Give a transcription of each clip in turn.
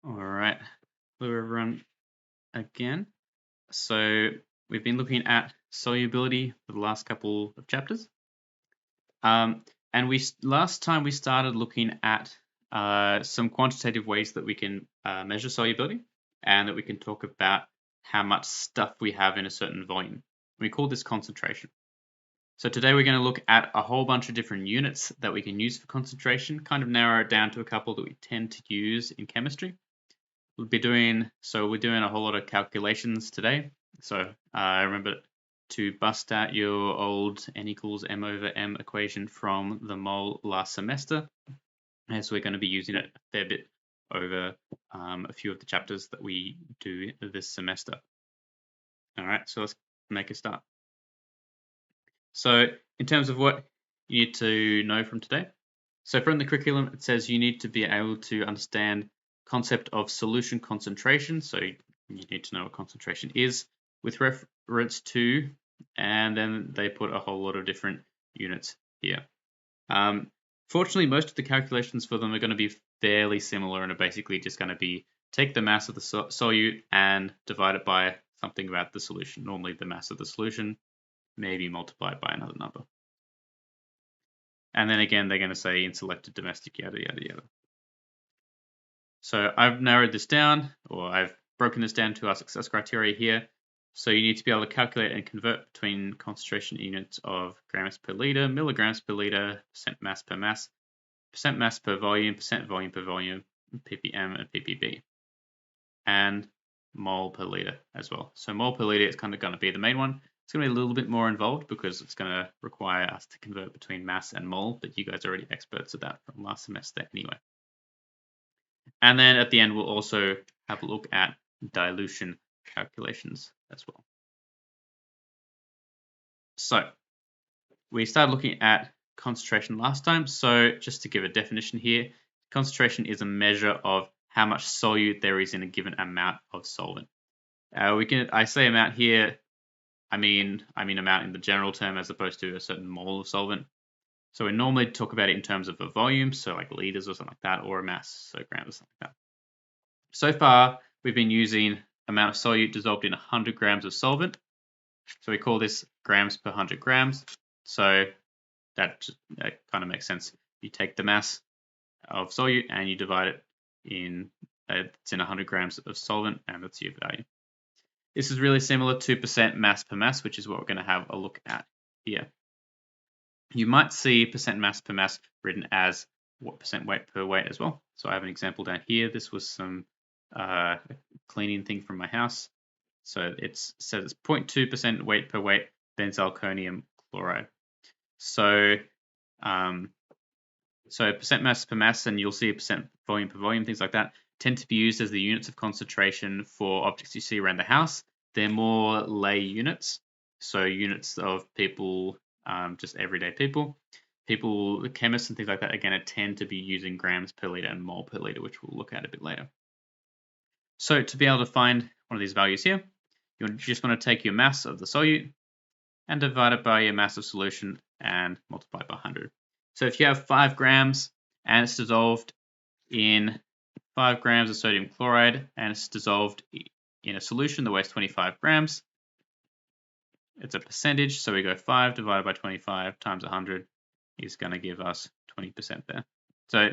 All right, hello everyone again. So we've been looking at solubility for the last couple of chapters. And last time we started looking at some quantitative ways that we can measure solubility and that we can talk about how much stuff we have in a certain volume. We call this concentration. So today we're going to look at a whole bunch of different units that we can use for concentration, kind of narrow it down to a couple that we tend to use in chemistry. We're doing a whole lot of calculations today. So remember to bust out your old N equals M over M equation from the mole last semester, as we're going to be using it a fair bit over a few of the chapters that we do this semester. All right, so let's make a start. So in terms of what you need to know from today, so from the curriculum, it says you need to be able to understand concept of solution concentration. So you need to know what concentration is with reference to, and then they put a whole lot of different units here. Fortunately, most of the calculations for them are going to be fairly similar and are basically just going to be take the mass of the solute and divide it by something about the solution, normally the mass of the solution, maybe multiplied by another number. And then again, they're going to say in selected domestic, yada, yada, yada. So I've narrowed this down, or I've broken this down to our success criteria here. So you need to be able to calculate and convert between concentration units of grams per liter, milligrams per liter, percent mass per volume per volume, ppm and ppb, and mole per liter as well. So mole per liter is kind of going to be the main one. It's going to be a little bit more involved because it's going to require us to convert between mass and mole, but you guys are already experts at that from last semester anyway. And then at the end, we'll also have a look at dilution calculations as well. So we started looking at concentration last time. So just to give a definition here, concentration is a measure of how much solute there is in a given amount of solvent. I say amount here, I mean amount in the general term as opposed to a certain mole of solvent. So we normally talk about it in terms of a volume, so like liters or something like that, or a mass, so grams or something like that. So far, we've been using amount of solute dissolved in 100 grams of solvent. So we call this grams per 100 grams. So that kind of makes sense. You take the mass of solute and you divide it in, it's in 100 grams of solvent, and that's your value. This is really similar to percent mass per mass, which is what we're going to have a look at here. You might see percent mass per mass written as what percent weight per weight as well. So I have an example down here. This was some cleaning thing from my house. So it says it's 0.2% weight per weight benzalkonium chloride. So percent mass per mass, and you'll see percent volume per volume, things like that, tend to be used as the units of concentration for objects you see around the house. They're more lay units, so units of people, just everyday people. People, chemists and things like that, again, tend to be using grams per liter and mole per liter, which we'll look at a bit later. So to be able to find one of these values here, you just want to take your mass of the solute and divide it by your mass of solution and multiply by 100. So if you have 5 grams and it's dissolved in 5 grams of sodium chloride and it's dissolved in a solution that weighs 25 grams, it's a percentage. So we go 5 divided by 25 times 100 is going to give us 20% there. So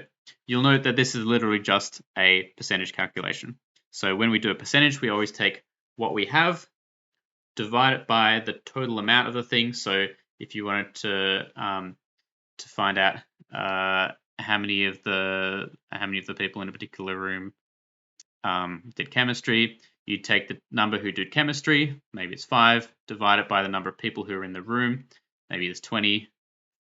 you'll note that this is literally just a percentage calculation. So when we do a percentage, we always take what we have, divide it by the total amount of the thing. So if you wanted to find out how many of the people in a particular room did chemistry, you take the number who did chemistry, maybe it's 5, divide it by the number of people who are in the room, maybe it's 20,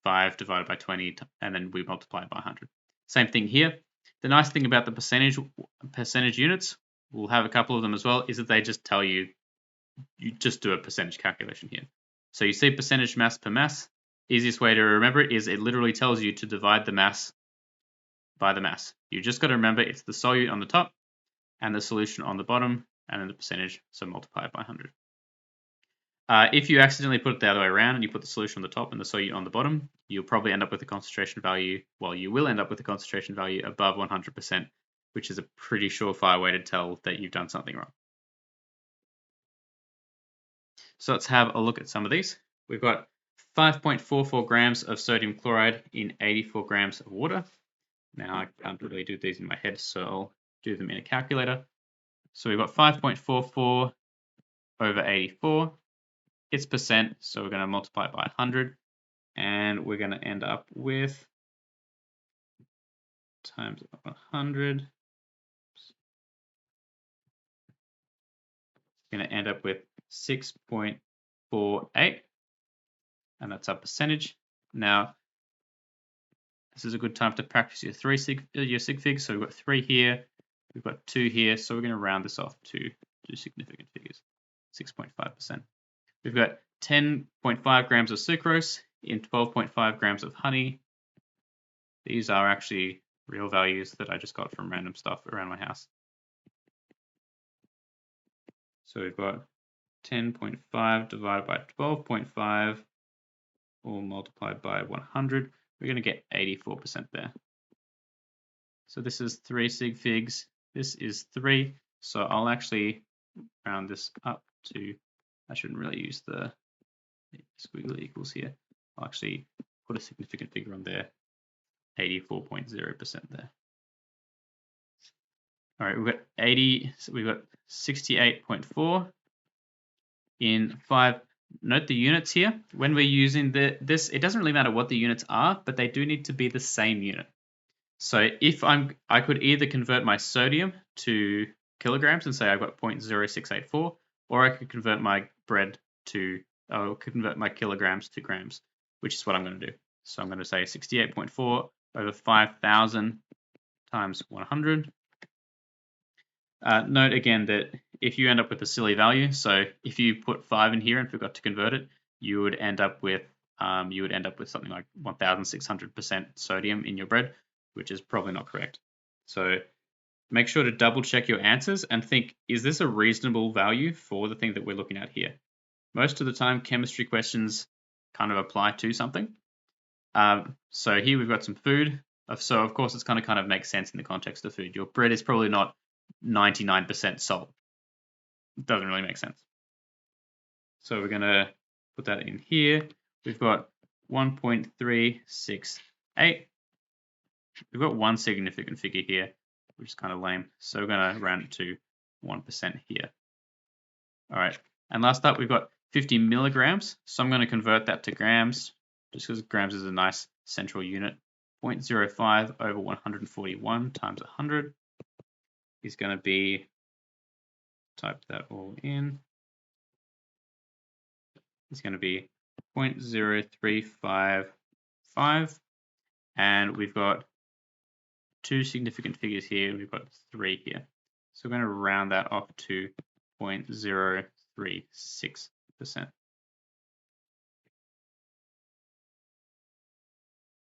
5 divided by 20, and then we multiply it by 100. Same thing here. The nice thing about the percentage units, we'll have a couple of them as well, is that they just tell you just do a percentage calculation here. So you see percentage mass per mass. Easiest way to remember it is it literally tells you to divide the mass by the mass. You just got to remember it's the solute on the top and the solution on the bottom, and then the percentage, so multiply it by 100. If you accidentally put it the other way around and you put the solution on the top and the solute on the bottom, you'll probably end up with a concentration value, well, you will end up with a concentration value above 100%, which is a pretty surefire way to tell that you've done something wrong. So let's have a look at some of these. We've got 5.44 grams of sodium chloride in 84 grams of water. Now I can't really do these in my head, so I'll do them in a calculator. So we've got 5.44 over 84. It's percent, so we're going to multiply it by 100. And we're going to end up with times 100. We're going to end up with 6.48, and that's our percentage. Now, this is a good time to practice your sig figs. So we've got 3 here, we've got 2 here, so we're going to round this off to 2 significant figures, 6.5%. We've got 10.5 grams of sucrose in 12.5 grams of honey. These are actually real values that I just got from random stuff around my house. So we've got 10.5 divided by 12.5 all multiplied by 100. We're going to get 84% there. So this is 3 sig figs. This is 3. So I'll actually round this up to, I shouldn't really use the squiggly equals here. I'll actually put a significant figure on there, 84.0% there. All right, we've got 80, so we've got 68.4 in 5. Note the units here. When we're using this, it doesn't really matter what the units are, but they do need to be the same unit. So if I could either convert my sodium to kilograms and say I've got 0.0684, or I could convert my convert my kilograms to grams, which is what I'm going to do. So I'm going to say 68.4 over 5,000 times 100. Note again that if you end up with a silly value, so if you put 5 in here and forgot to convert it, you would end up with something like 1,600% sodium in your bread, which is probably not correct. So make sure to double check your answers and think, is this a reasonable value for the thing that we're looking at here? Most of the time, chemistry questions kind of apply to something. So here we've got some food. So of course, it's kind of makes sense in the context of food. Your bread is probably not 99% salt. It doesn't really make sense. So we're going to put that in here. We've got 1.368. We've got one significant figure here, which is kind of lame. So we're going to round it to 1% here. All right. And last up, we've got 50 milligrams. So I'm going to convert that to grams, just because grams is a nice central unit. 0.05 over 141 times 100 is going to be, type that all in, it's going to be 0.0355, and we've got 2 significant figures here, we've got 3 here. So we're going to round that off to 0.036%.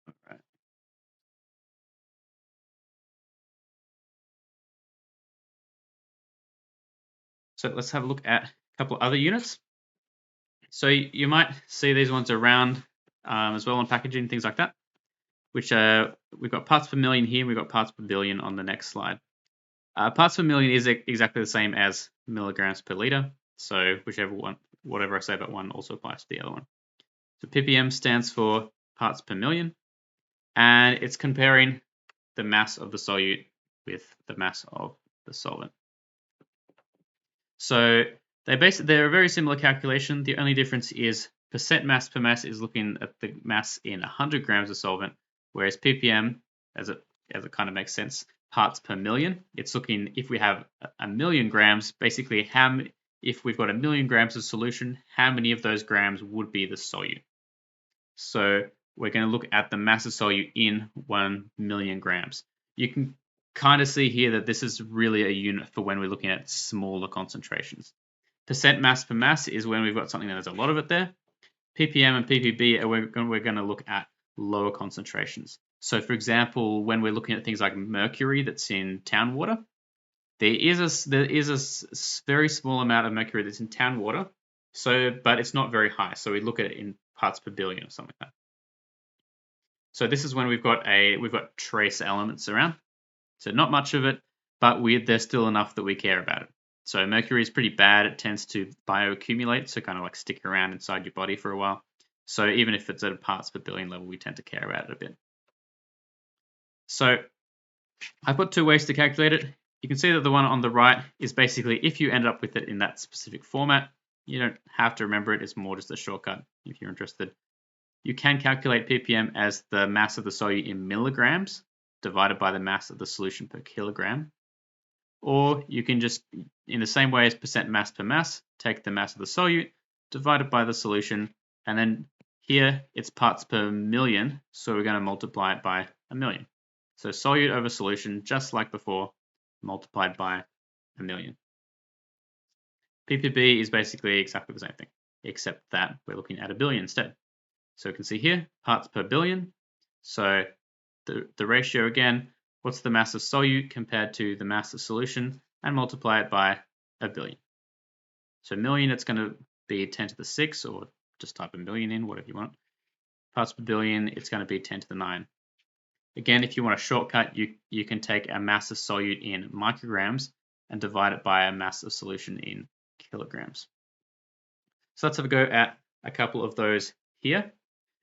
All right. So let's have a look at a couple of other units. So you might see these ones around as well on packaging, things like that, which we've got parts per million here, we've got parts per billion on the next slide. Parts per million is exactly the same as milligrams per liter. So whatever I say about one also applies to the other one. So ppm stands for parts per million, and it's comparing the mass of the solute with the mass of the solvent. So they're a very similar calculation. The only difference is percent mass per mass is looking at the mass in 100 grams of solvent, whereas ppm, as it kind of makes sense, parts per million, it's looking if we have 1,000,000 grams, basically if we've got 1,000,000 grams of solution, how many of those grams would be the solute? So we're going to look at the mass of solute in 1,000,000 grams. You can kind of see here that this is really a unit for when we're looking at smaller concentrations. Percent mass per mass is when we've got something that has a lot of it there. ppm and ppb are we're going to look at lower concentrations. So for example, when we're looking at things like mercury that's in town water, there is a very small amount of mercury that's in town water, but it's not very high. So we look at it in parts per billion or something like that. So this is when we've got trace elements around. So not much of it, but there's still enough that we care about it. So mercury is pretty bad. It tends to bioaccumulate, so kind of like stick around inside your body for a while. So even if it's at a parts per billion level, we tend to care about it a bit. So I've got two ways to calculate it. You can see that the one on the right is basically if you end up with it in that specific format, you don't have to remember it. It's more just a shortcut if you're interested. You can calculate ppm as the mass of the solute in milligrams divided by the mass of the solution per kilogram. Or you can just, in the same way as percent mass per mass, take the mass of the solute divided by the solution, and then here it's parts per million, so we're going to multiply it by a million. So solute over solution, just like before, multiplied by a million. ppb is basically exactly the same thing, except that we're looking at a billion instead. So we can see here, parts per billion. So the ratio again, what's the mass of solute compared to the mass of solution, and multiply it by a billion. So million, it's going to be 10 to the 6, or just type a million in, whatever you want. Parts per billion, it's going to be 10 to the 9. Again, if you want a shortcut, you can take a mass of solute in micrograms and divide it by a mass of solution in kilograms. So let's have a go at a couple of those here.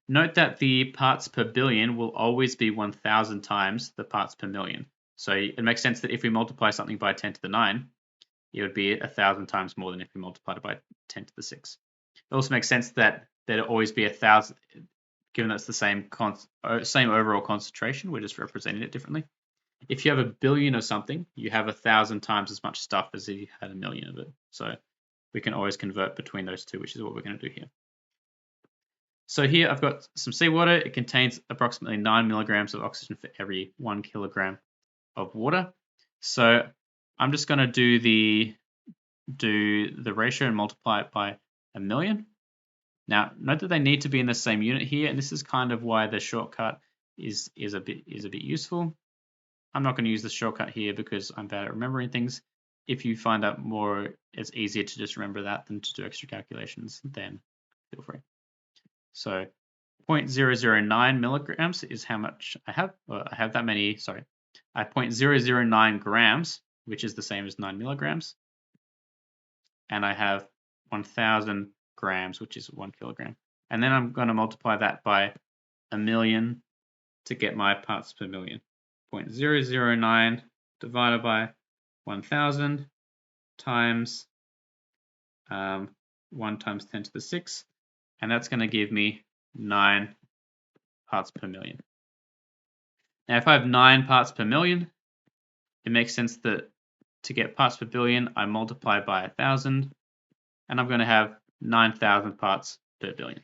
Note that the parts per billion will always be 1,000 times the parts per million. So it makes sense that if we multiply something by 10 to the 9, it would be 1,000 times more than if we multiplied it by 10 to the 6. It also makes sense that it always be 1,000, given that's the same overall concentration, we're just representing it differently. If you have a billion of something, you have 1,000 times as much stuff as if you had a million of it. So we can always convert between those two, which is what we're going to do here. So here I've got some seawater. It contains approximately 9 milligrams of oxygen for every 1 kilogram of water. So I'm just going to do the ratio and multiply it by a million. Now note that they need to be in the same unit here, and this is kind of why the shortcut is a bit useful. I'm not going to use the shortcut here because I'm bad at remembering things. If you find out more, it's easier to just remember that than to do extra calculations, then feel free. So 0.009 milligrams is how much I have. Well, I have that many, sorry. I have 0.009 grams, which is the same as 9 milligrams. And I have 1,000 grams, which is 1 kilogram. And then I'm going to multiply that by a million to get my parts per million. 0.009 divided by 1,000 times 1 times 10 to the 6. And that's going to give me 9 parts per million. Now, if I have 9 parts per million, it makes sense that to get parts per billion, I multiply by 1,000, and I'm going to have 9,000 parts per billion.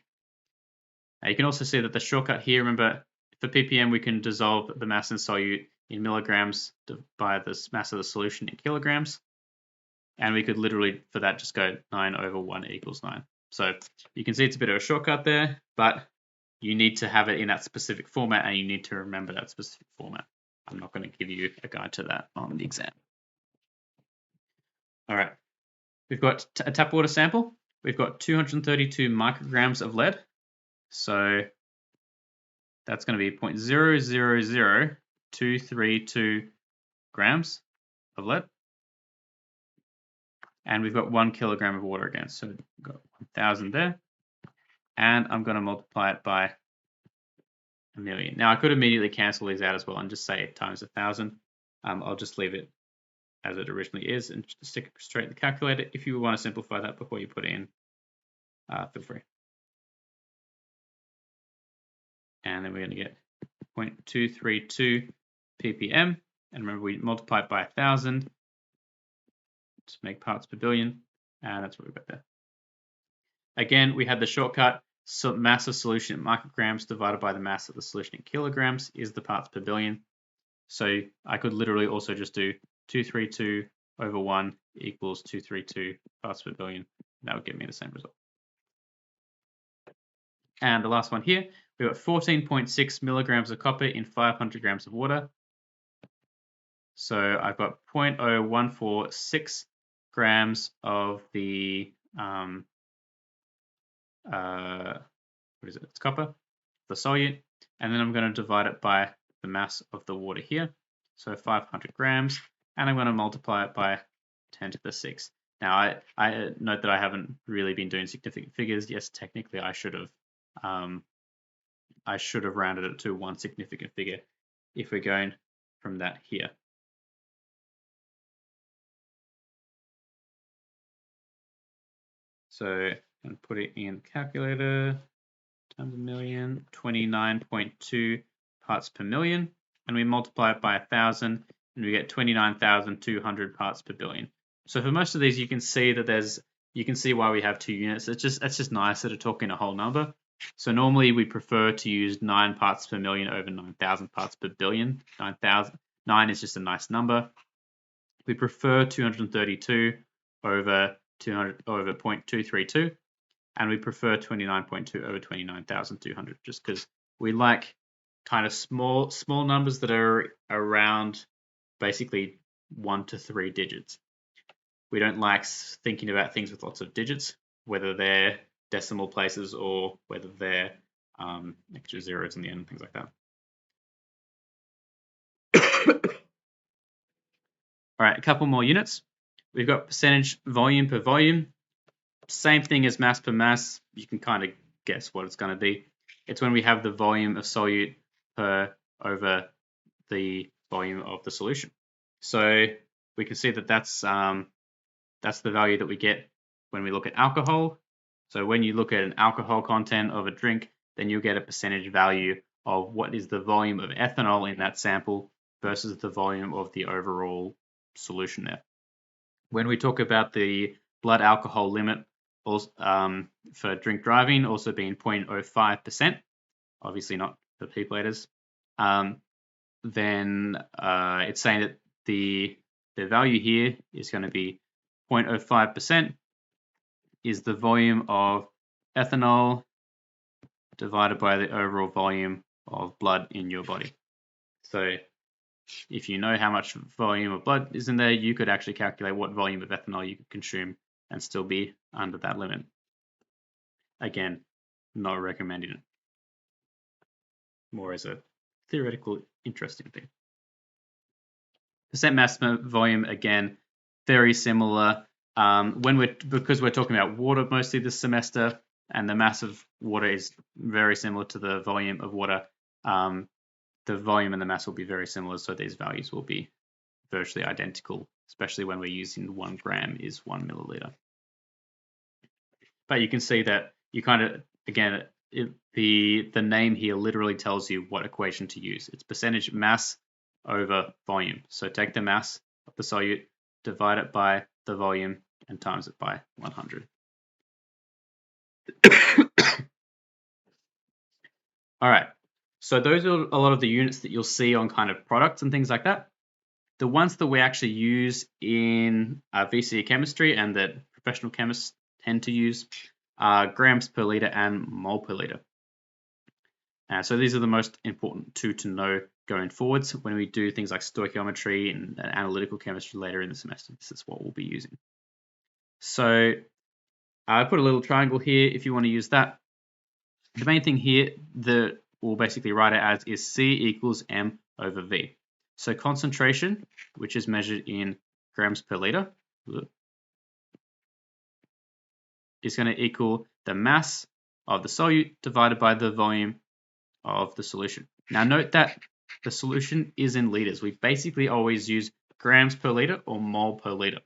Now, you can also see that the shortcut here, remember, for ppm, we can dissolve the mass in solute in milligrams by the mass of the solution in kilograms. And we could literally, for that, just go 9 over 1 equals 9. So you can see it's a bit of a shortcut there, but you need to have it in that specific format, and you need to remember that specific format. I'm not going to give you a guide to that on the exam. All right, we've got a tap water sample. We've got 232 micrograms of lead. So that's going to be 0.000232 grams of lead. And we've got 1 kilogram of water again. So we've got 1,000 there. And I'm going to multiply it by a million. Now I could immediately cancel these out as well and just say it times 1,000. I'll just leave it as it originally is and just stick it straight in the calculator. If you want to simplify that before you put it in, feel free. And then we're going to get 0.232 ppm. And remember, we multiply it by 1,000 to make parts per billion. And that's what we've got there. Again, we had the shortcut. So mass of solution in micrograms divided by the mass of the solution in kilograms is the parts per billion. So I could literally also just do 232 over 1 equals 232 parts per billion. That would give me the same result. And the last one here, we've got 14.6 milligrams of copper in 500 grams of water. So I've got 0.0146 grams of the what is it? It's copper, the solute, and then I'm going to divide it by the mass of the water here. So 500 grams, and I'm going to multiply it by 10 to the 6th. Now, I note that I haven't really been doing significant figures. Yes, technically I should have rounded it to one significant figure if we're going from that here. So I'm put it in calculator, times a million, 29.2 parts per million, and we multiply it by 1,000, and we get 29,200 parts per billion. So for most of these, you can see that you can see why we have 2 units. It's just nicer to talk in a whole number. So normally we prefer to use 9 parts per million over 9,000 parts per billion. 9 is just a nice number. We prefer 232 over 0.232, and we prefer 29.2 over 29,200, just because we like kind of small numbers that are around basically 1 to 3 digits. We don't like thinking about things with lots of digits, whether they're decimal places or whether they're extra zeros in the end, things like that. All right, a couple more units. We've got percentage volume per volume. Same thing as mass per mass. You can kind of guess what it's going to be. It's when we have the volume of solute per over the volume of the solution. So we can see that that's the value that we get when we look at alcohol. So when you look at an alcohol content of a drink, then you'll get a percentage value of what is the volume of ethanol in that sample versus the volume of the overall solution there. When we talk about the blood alcohol limit for drink driving also being 0.05%, obviously not for P-platers, then it's saying that the value here is going to be 0.05% is the volume of ethanol divided by the overall volume of blood in your body. So if you know how much volume of blood is in there, you could actually calculate what volume of ethanol you could consume and still be under that limit. Again, not recommending it. More as a theoretical, interesting thing. Percent mass per volume, again, very similar. Because we're talking about water mostly this semester, and the mass of water is very similar to the volume of water, the volume and the mass will be very similar, so these values will be virtually identical, especially when we're using 1 gram is 1 milliliter. But you can see that you kind of, again, the name here literally tells you what equation to use. It's percentage mass over volume. So take the mass of the solute, divide it by the volume, and times it by 100. All right, so those are a lot of the units that you'll see on kind of products and things like that. The ones that we actually use in VCE chemistry and that professional chemists tend to use are grams per liter and mole per liter. So these are the most important two to know going forwards when we do things like stoichiometry and analytical chemistry later in the semester. This is what we'll be using. So I put a little triangle here if you want to use that. The main thing here that we'll basically write it as is C equals M over V. So concentration, which is measured in grams per liter, is going to equal the mass of the solute divided by the volume of the solution. Now note that the solution is in liters. We basically always use grams per liter or mole per liter.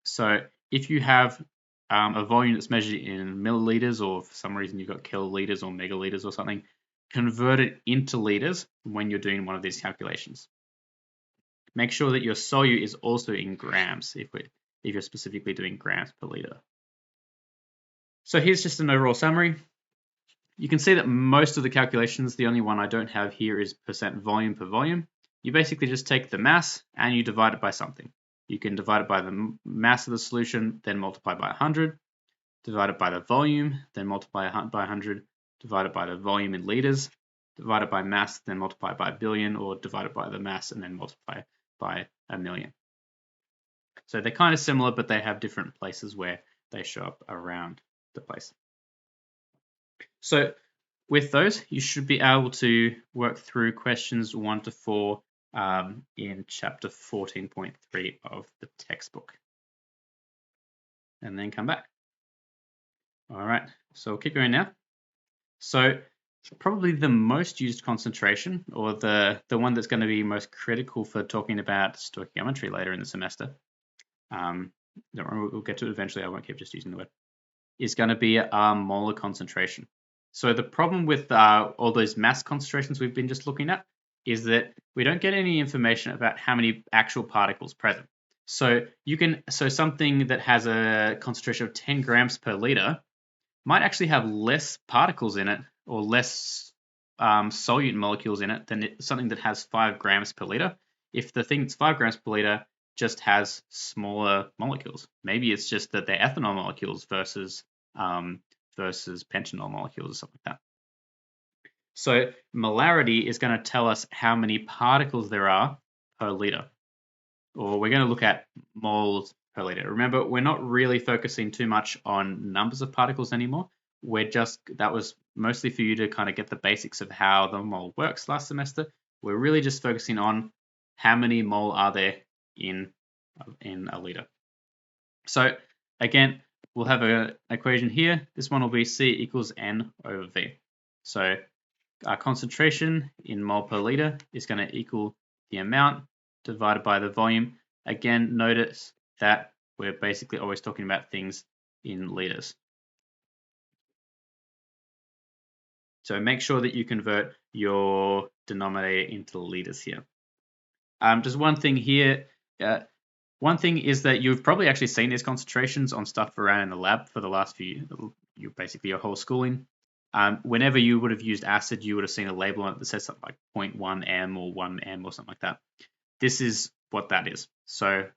So if you have a volume that's measured in milliliters, or for some reason you've got kiloliters or megaliters or something, convert it into liters when you're doing one of these calculations. Make sure that your solute is also in grams if you're specifically doing grams per liter. So here's just an overall summary. You can see that most of the calculations, the only one I don't have here is percent volume per volume. You basically just take the mass and you divide it by something. You can divide it by the mass of the solution, then multiply by 100, divide it by the volume, then multiply by 100, divide it by the volume in liters, divide it by mass, then multiply by a billion, or divide it by the mass and then multiply by a million. So they're kind of similar, but they have different places where they show up around the place. So with those, you should be able to work through questions 1 to 4 in chapter 14.3 of the textbook. And then come back. All right, so we'll keep going now. So probably the most used concentration, or the one that's going to be most critical for talking about stoichiometry later in the semester, don't worry, we'll get to it eventually, I won't keep just using the word, is going to be our molar concentration. So the problem with all those mass concentrations we've been just looking at is that we don't get any information about how many actual particles present. So something that has a concentration of 10 grams per liter might actually have less particles in it, or less solute molecules in it, than something that has 5 grams per liter. If the thing that's 5 grams per liter just has smaller molecules, maybe it's just that they're ethanol molecules versus pentanol molecules or something like that. So molarity is going to tell us how many particles there are per liter, or we're going to look at moles per liter. Remember, we're not really focusing too much on numbers of particles anymore. That was mostly for you to kind of get the basics of how the mole works last semester. We're really just focusing on how many mole are there in a liter. So again, we'll have an equation here. This one will be C equals N over V. So our concentration in mole per liter is going to equal the amount divided by the volume. Again, notice that we're basically always talking about things in liters. So make sure that you convert your denominator into liters here. Just one thing here. One thing is that you've probably actually seen these concentrations on stuff around in the lab for the last basically your whole schooling. Whenever you would have used acid, you would have seen a label on it that says something like 0.1 m or 1 m or something like that. This is what that is. So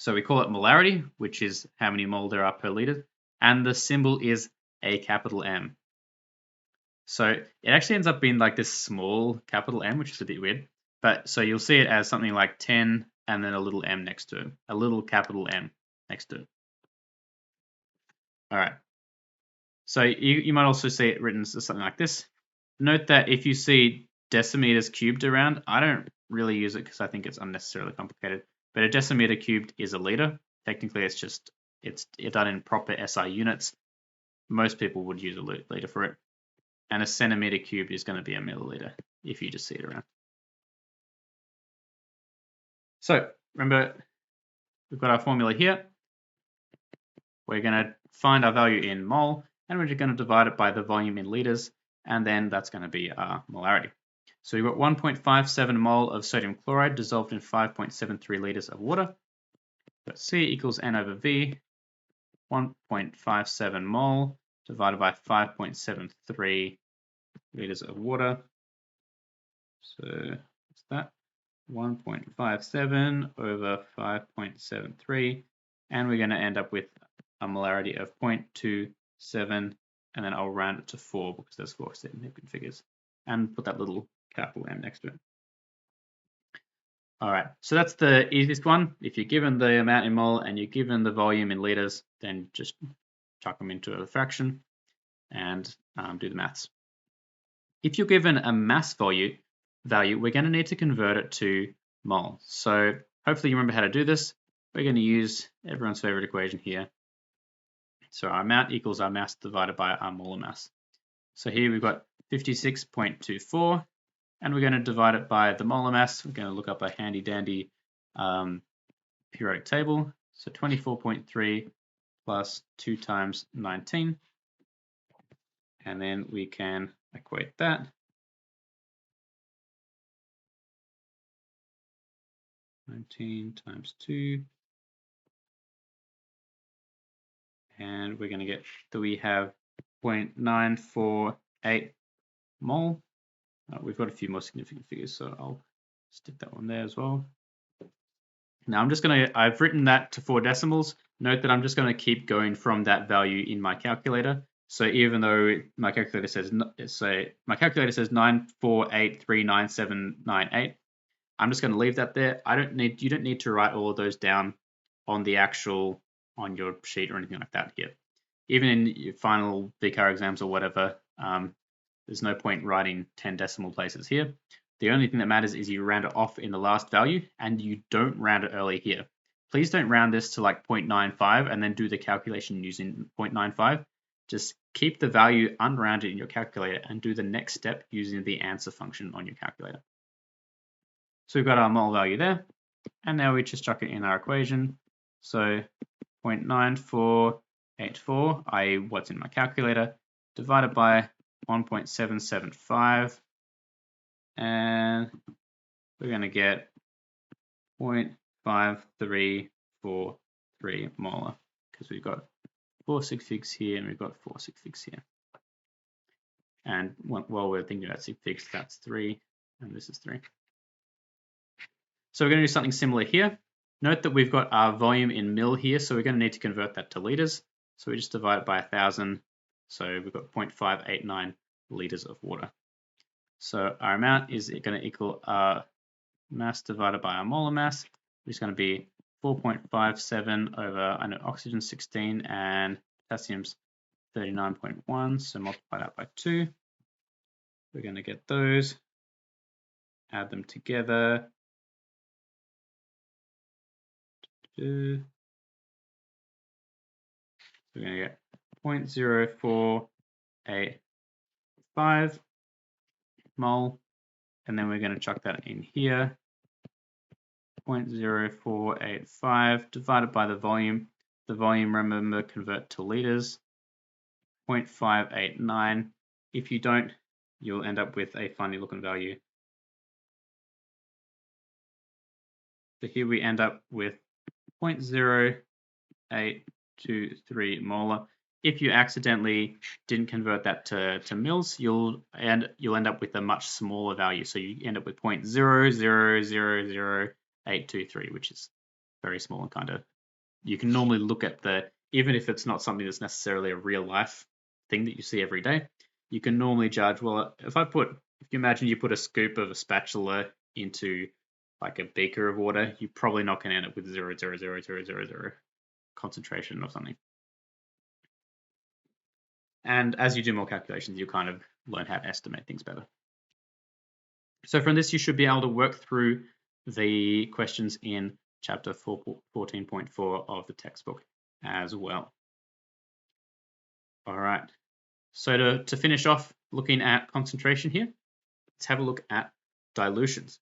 we call it molarity, which is how many mole there are per liter, and the symbol is a capital M. So it actually ends up being like this small capital M, which is a bit weird. But so you'll see it as something like 10 and then a little m next to it, a little capital M next to it. All right. So you might also see it written as something like this. Note that if you see decimeters cubed around, I don't really use it because I think it's unnecessarily complicated. But a decimeter cubed is a liter. Technically, it's done in proper SI units. Most people would use a liter for it. And a centimeter cubed is going to be a milliliter if you just see it around. So remember, we've got our formula here. We're going to find our value in mole, and we're just going to divide it by the volume in liters, and then that's going to be our molarity. So we've got 1.57 mole of sodium chloride dissolved in 5.73 liters of water. But C equals N over V, 1.57 mole divided by 5.73 liters of water. So what's that? 1.57 over 5.73, and we're going to end up with a molarity of 0.27, and then I'll round it to 4 because there's 4 significant figures, and put that little capital M next to it. All right, so that's the easiest one. If you're given the amount in mole and you're given the volume in liters, then just chuck them into a fraction and do the maths. If you're given a mass value, we're going to need to convert it to mole. So hopefully you remember how to do this. We're going to use everyone's favorite equation here. So our amount equals our mass divided by our molar mass. So here we've got 56.24, and we're going to divide it by the molar mass. We're going to look up a handy dandy periodic table. So 24.3 plus 2 times 19. And then we can equate that. 19 times 2. And we're going to get that we have 0.948 mole. We've got a few more significant figures, so I'll stick that one there as well. Now I've written that to 4 decimals. Note that I'm just going to keep going from that value in my calculator. So even though my calculator says 948399798, I'm just going to leave that there. You don't need to write all of those down on your sheet or anything like that here. Even in your final VCAR exams or whatever, there's no point writing 10 decimal places here. The only thing that matters is you round it off in the last value and you don't round it early here. Please don't round this to like 0.95 and then do the calculation using 0.95. Just keep the value unrounded in your calculator and do the next step using the answer function on your calculator. So we've got our mole value there, and now we just chuck it in our equation. So 0.9484, i.e. what's in my calculator, divided by 1.775, and we're going to get 0.5343 molar, because we've got 4 sig figs here and we've got 4 sig figs here. And while we're thinking about sig figs, that's 3 and this is 3. So we're going to do something similar here. Note that we've got our volume in mil here, so we're going to need to convert that to liters. So we just divide it by 1,000. So we've got 0.589 liters of water. So our amount is going to equal our mass divided by our molar mass, which is going to be 4.57 over, I know oxygen 16 and potassium's 39.1, so multiply that by 2. We're going to get those, add them together. So we're going to get 0.0485 mole, and then we're going to chuck that in here. 0.0485 divided by the volume. The volume, remember, convert to liters. 0.589. If you don't, you'll end up with a funny looking value. So here we end up with 0.0823 molar. If you accidentally didn't convert that to mils, you'll end up with a much smaller value. So you end up with 0.0000823, which is very small and kind of, you can normally look at even if it's not something that's necessarily a real life thing that you see every day, you can normally judge, well, if you imagine you put a scoop of a spatula into like a beaker of water, you're probably not going to end up with 0.00000 concentration of something. And as you do more calculations, you kind of learn how to estimate things better. So from this, you should be able to work through the questions in chapter 14.4 of the textbook as well. All right. So to finish off looking at concentration here, let's have a look at dilutions.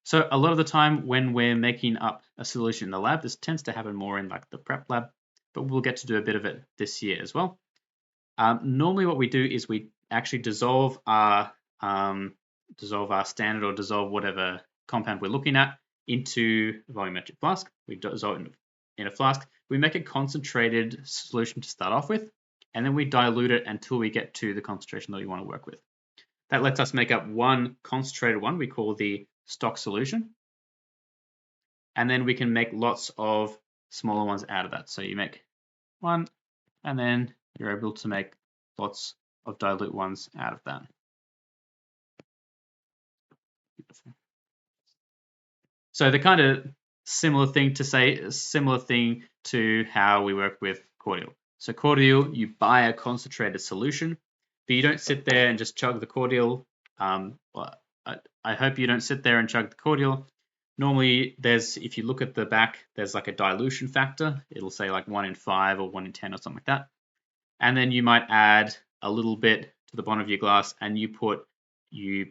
So a lot of the time when we're making up a solution in the lab, this tends to happen more in like the prep lab, but we'll get to do a bit of it this year as well. Normally what we do is we actually dissolve our standard or dissolve whatever compound we're looking at into a volumetric flask. We dissolve it in a flask. We make a concentrated solution to start off with, and then we dilute it until we get to the concentration that we want to work with. That lets us make up one concentrated one we call the stock solution, and then we can make lots of smaller ones out of that. So you make one, and then you're able to make lots of dilute ones out of that. Beautiful. So the kind of similar thing to how we work with cordial. So cordial, you buy a concentrated solution, but you don't sit there and just chug the cordial. I hope you don't sit there and chug the cordial. Normally, if you look at the back, there's like a dilution factor. It'll say like 1 in 5 or 1 in 10 or something like that. And then you might add a little bit to the bottom of your glass, and you put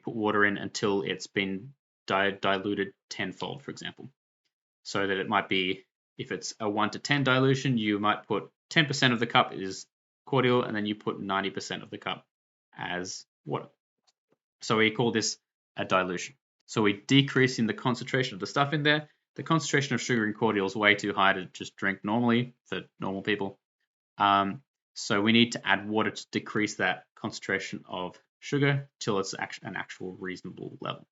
water in until it's been diluted tenfold, for example. So that it might be, if it's a 1 to 10 dilution, you might put 10% of the cup is cordial, and then you put 90% of the cup as water. So we call this a dilution. So we're decreasing the concentration of the stuff in there. The concentration of sugar in cordial is way too high to just drink normally for normal people. So we need to add water to decrease that concentration of sugar till it's an actual reasonable level.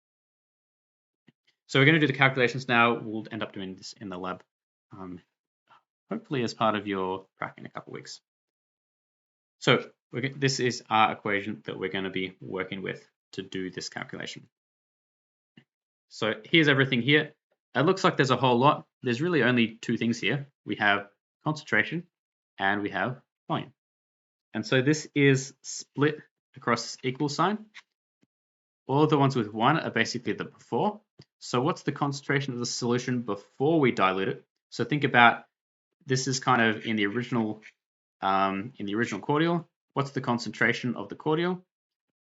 So we're going to do the calculations now. We'll end up doing this in the lab, hopefully as part of your prac in a couple of weeks. So this is our equation that we're going to be working with to do this calculation. So here's everything here. It looks like there's a whole lot. There's really only two things here. We have concentration and we have volume. And so this is split across this equal sign. All of the ones with 1 are basically the before. So what's the concentration of the solution before we dilute it? So think about, this is kind of in the original cordial. What's the concentration of the cordial?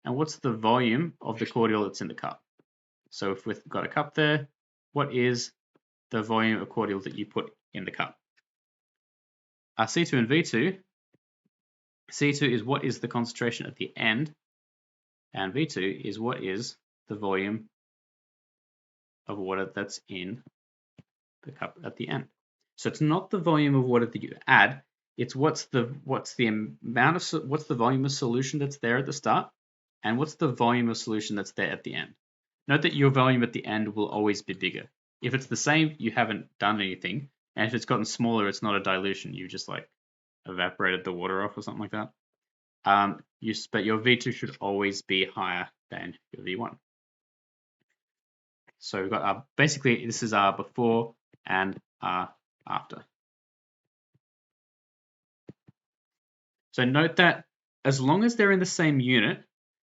And what's the volume of the cordial that's in the cup? So if we've got a cup there, what is the volume of cordial that you put in the cup? C2 and V2, C2 is what is the concentration at the end, and V2 is what is the volume of water that's in the cup at the end. So it's not the volume of water that you add, it's what's the volume of solution that's there at the start, and what's the volume of solution that's there at the end. Note that your volume at the end will always be bigger. If it's the same, you haven't done anything, and if it's gotten smaller, it's not a dilution. You just like evaporated the water off or something like that. But your V2 should always be higher than your V1. So we've got basically this is our before and our after. So note that as long as they're in the same unit,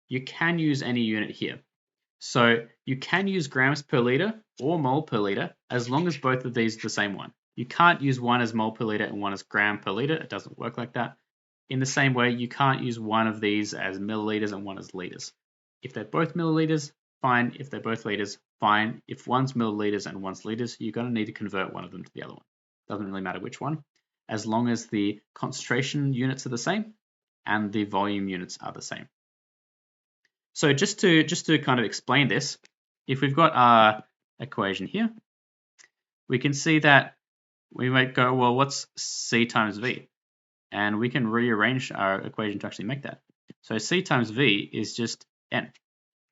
you can use any unit here. So you can use grams per liter or mole per liter as long as both of these are the same one. You can't use one as mole per liter and one as gram per liter. It doesn't work like that. In the same way, you can't use one of these as milliliters and one as liters. If they're both milliliters, fine. If they're both liters, fine. If one's milliliters and one's liters, you're going to need to convert one of them to the other one. Doesn't really matter which one, as long as the concentration units are the same and the volume units are the same. So just to kind of explain this, if we've got our equation here, we can see that we might go, well, what's C times V? And we can rearrange our equation to actually make that. So C times V is just N.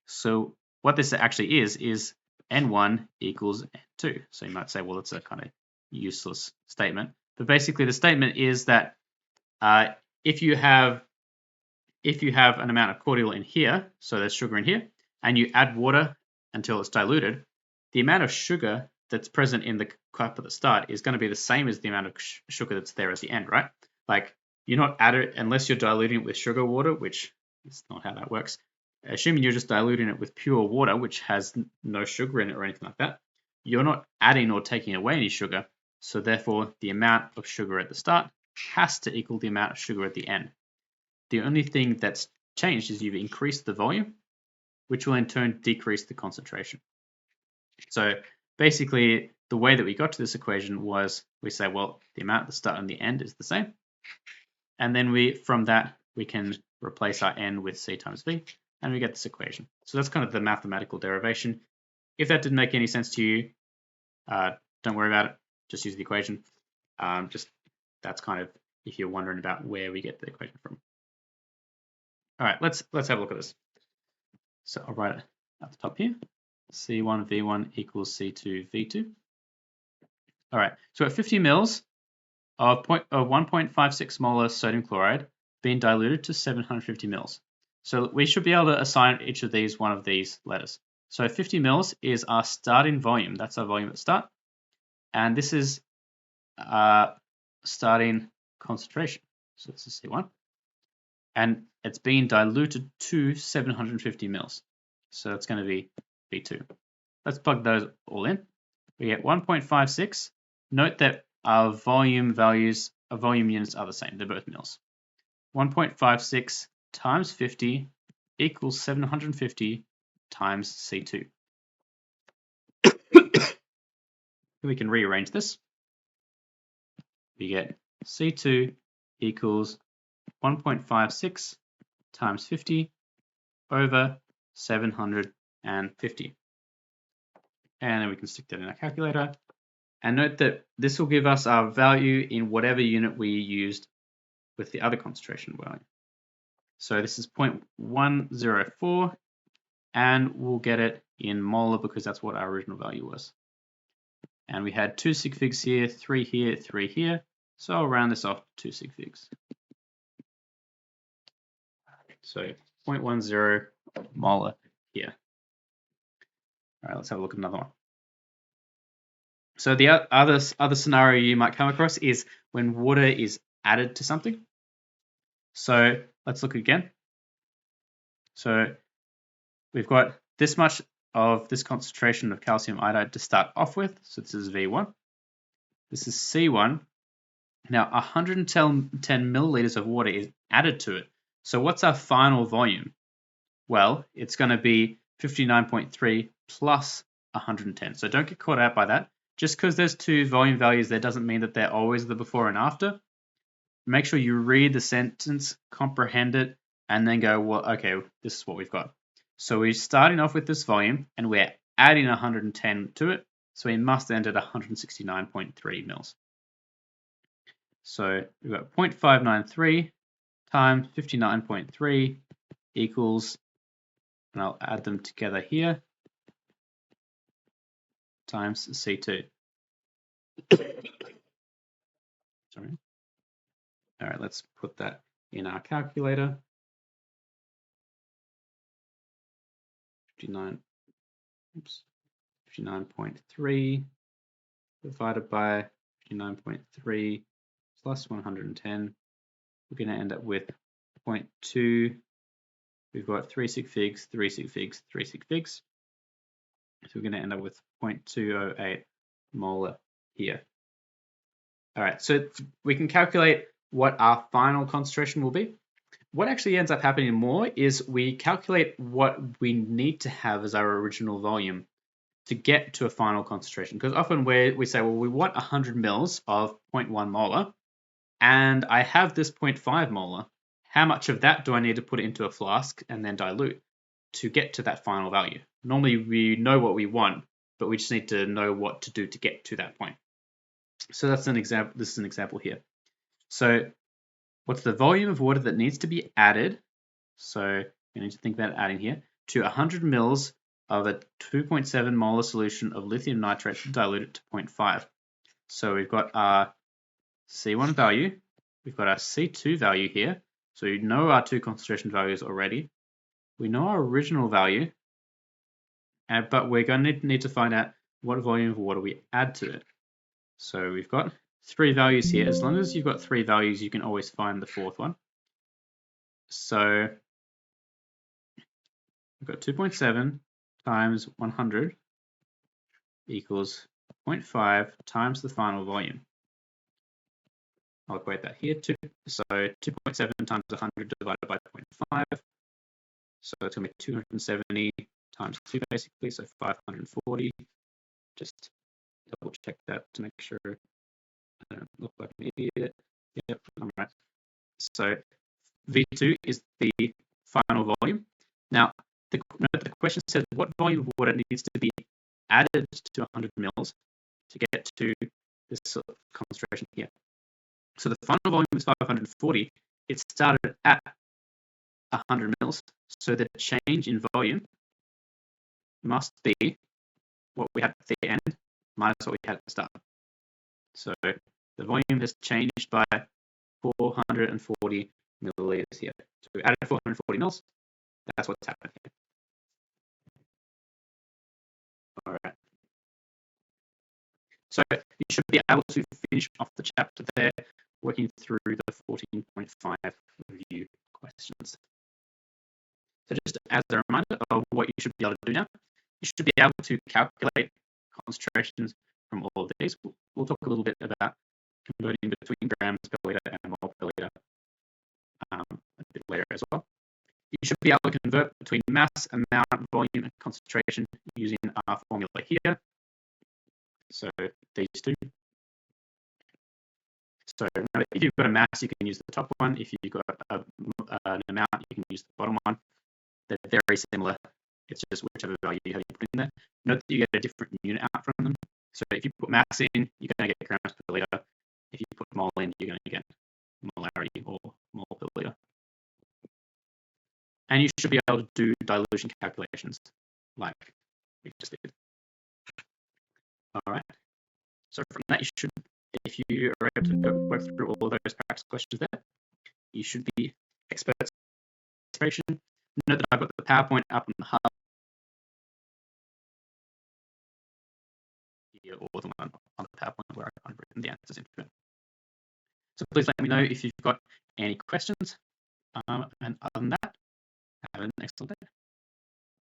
So what this actually is N1 equals N2. So you might say, well, it's a kind of useless statement. But basically the statement is that if you have an amount of cordial in here, so there's sugar in here, and you add water until it's diluted, the amount of sugar that's present in the cup at the start is going to be the same as the amount of sugar that's there at the end, right? Like, you're not adding, unless you're diluting it with sugar water, which is not how that works. Assuming you're just diluting it with pure water, which has no sugar in it or anything like that, you're not adding or taking away any sugar. So therefore, the amount of sugar at the start has to equal the amount of sugar at the end. The only thing that's changed is you've increased the volume, which will in turn decrease the concentration. So basically, the way that we got to this equation was we say, well, the amount at the start and the end is the same. And then from that, we can replace our N with C times V, and we get this equation. So that's kind of the mathematical derivation. If that didn't make any sense to you, don't worry about it. Just use the equation. That's kind of if you're wondering about where we get the equation from. All right, let's have a look at this. So I'll write it at the top here. C1 V1 equals C2 V2. All right, so at 50 mils of 1.56 molar sodium chloride being diluted to 750 mils. So we should be able to assign each of these one of these letters. So 50 mils is our starting volume. That's our volume at the start. And this is starting concentration. So this is C1. And it's being diluted to 750 mils. So that's going to be V2. Let's plug those all in. We get 1.56. Note that our volume values, our volume units are the same. They're both mils. 1.56 times 50 equals 750 times C2. We can rearrange this. We get C2 equals 1.56 times 50 over 750. And then we can stick that in our calculator. And note that this will give us our value in whatever unit we used with the other concentration value. So this is 0.104, and we'll get it in molar because that's what our original value was. And we had 2 sig figs here, 3 here, 3 here. So I'll round this off to 2 sig figs. So 0.10 molar here. All right, let's have a look at another one. So the other scenario you might come across is when water is added to something. So let's look again. So we've got this much of this concentration of calcium iodide to start off with. So this is V1. This is C1. Now 110 milliliters of water is added to it. So what's our final volume? Well, it's going to be 59.3 plus 110. So don't get caught out by that. Just because there's two volume values there doesn't mean that they're always the before and after. Make sure you read the sentence, comprehend it, and then go, well, okay, this is what we've got. So we're starting off with this volume, and we're adding 110 to it, so we must end at 169.3 mils. So we've got 0.593 times 59.3 equals, and I'll add them together here, times C2. Sorry. All right, let's put that in our calculator. 59.3 divided by 59.3 plus 110. We're going to end up with 0.2. We've got 3 sig figs, 3 sig figs, 3 sig figs. So we're going to end up with 0.208 molar here. All right, so we can calculate what our final concentration will be. What actually ends up happening more is we calculate what we need to have as our original volume to get to a final concentration. Because often we say, well, we want 100 mils of 0.1 molar, and I have this 0.5 molar. How much of that do I need to put into a flask and then dilute to get to that final value? Normally we know what we want, but we just need to know what to do to get to that point. So that's an example. This is an example here. So what's the volume of water that needs to be added? So you need to think about adding here to 100 mils of a 2.7 molar solution of lithium nitrate diluted to 0.5. So we've got our C1 value, we've got our C2 value here. So you know our two concentration values already. We know our original value, but we're going to need to find out what volume of water we add to it. So we've got 3 values here. As long as you've got 3 values, you can always find the fourth one. So we've got 2.7 times 100 equals 0.5 times the final volume. I'll equate that here. So 2.7 times 100 divided by 0.5. So it's going to be 270 times 2 basically, so 540. Just double check that to make sure I don't look like an idiot. Yep, I'm right. So V2 is the final volume. Now, the question says what volume of water needs to be added to 100 mils to get to this sort of concentration here. So the final volume is 540. It started at 100 mils. So the change in volume must be what we had at the end minus what we had at the start. So the volume has changed by 440 milliliters here. So we added 440 mils. That's what's happened here. All right. So you should be able to finish off the chapter there, working through the 14.5 review questions. So just as a reminder of what you should be able to do now, you should be able to calculate concentrations from all of these. We'll talk a little bit about converting between grams per liter and mole per liter a bit later as well. You should be able to convert between mass, amount, volume, and concentration using our formula here. So these two. So if you've got a mass, you can use the top one. If you've got an amount, you can use the bottom one. They're very similar. It's just whichever value you put in there. Note that you get a different unit out from them. So if you put mass in, you're going to get grams per liter. If you put mole in, you're going to get molarity or mole per liter. And you should be able to do dilution calculations like we just did. All right. So from that, you should, if you are able to work through all of those practice questions there, you should be experts in demonstration. Note that I've got the PowerPoint up on the hub here, or the one on the PowerPoint where I've written the answers into it. So please let me know if you've got any questions. And other than that, have an excellent day.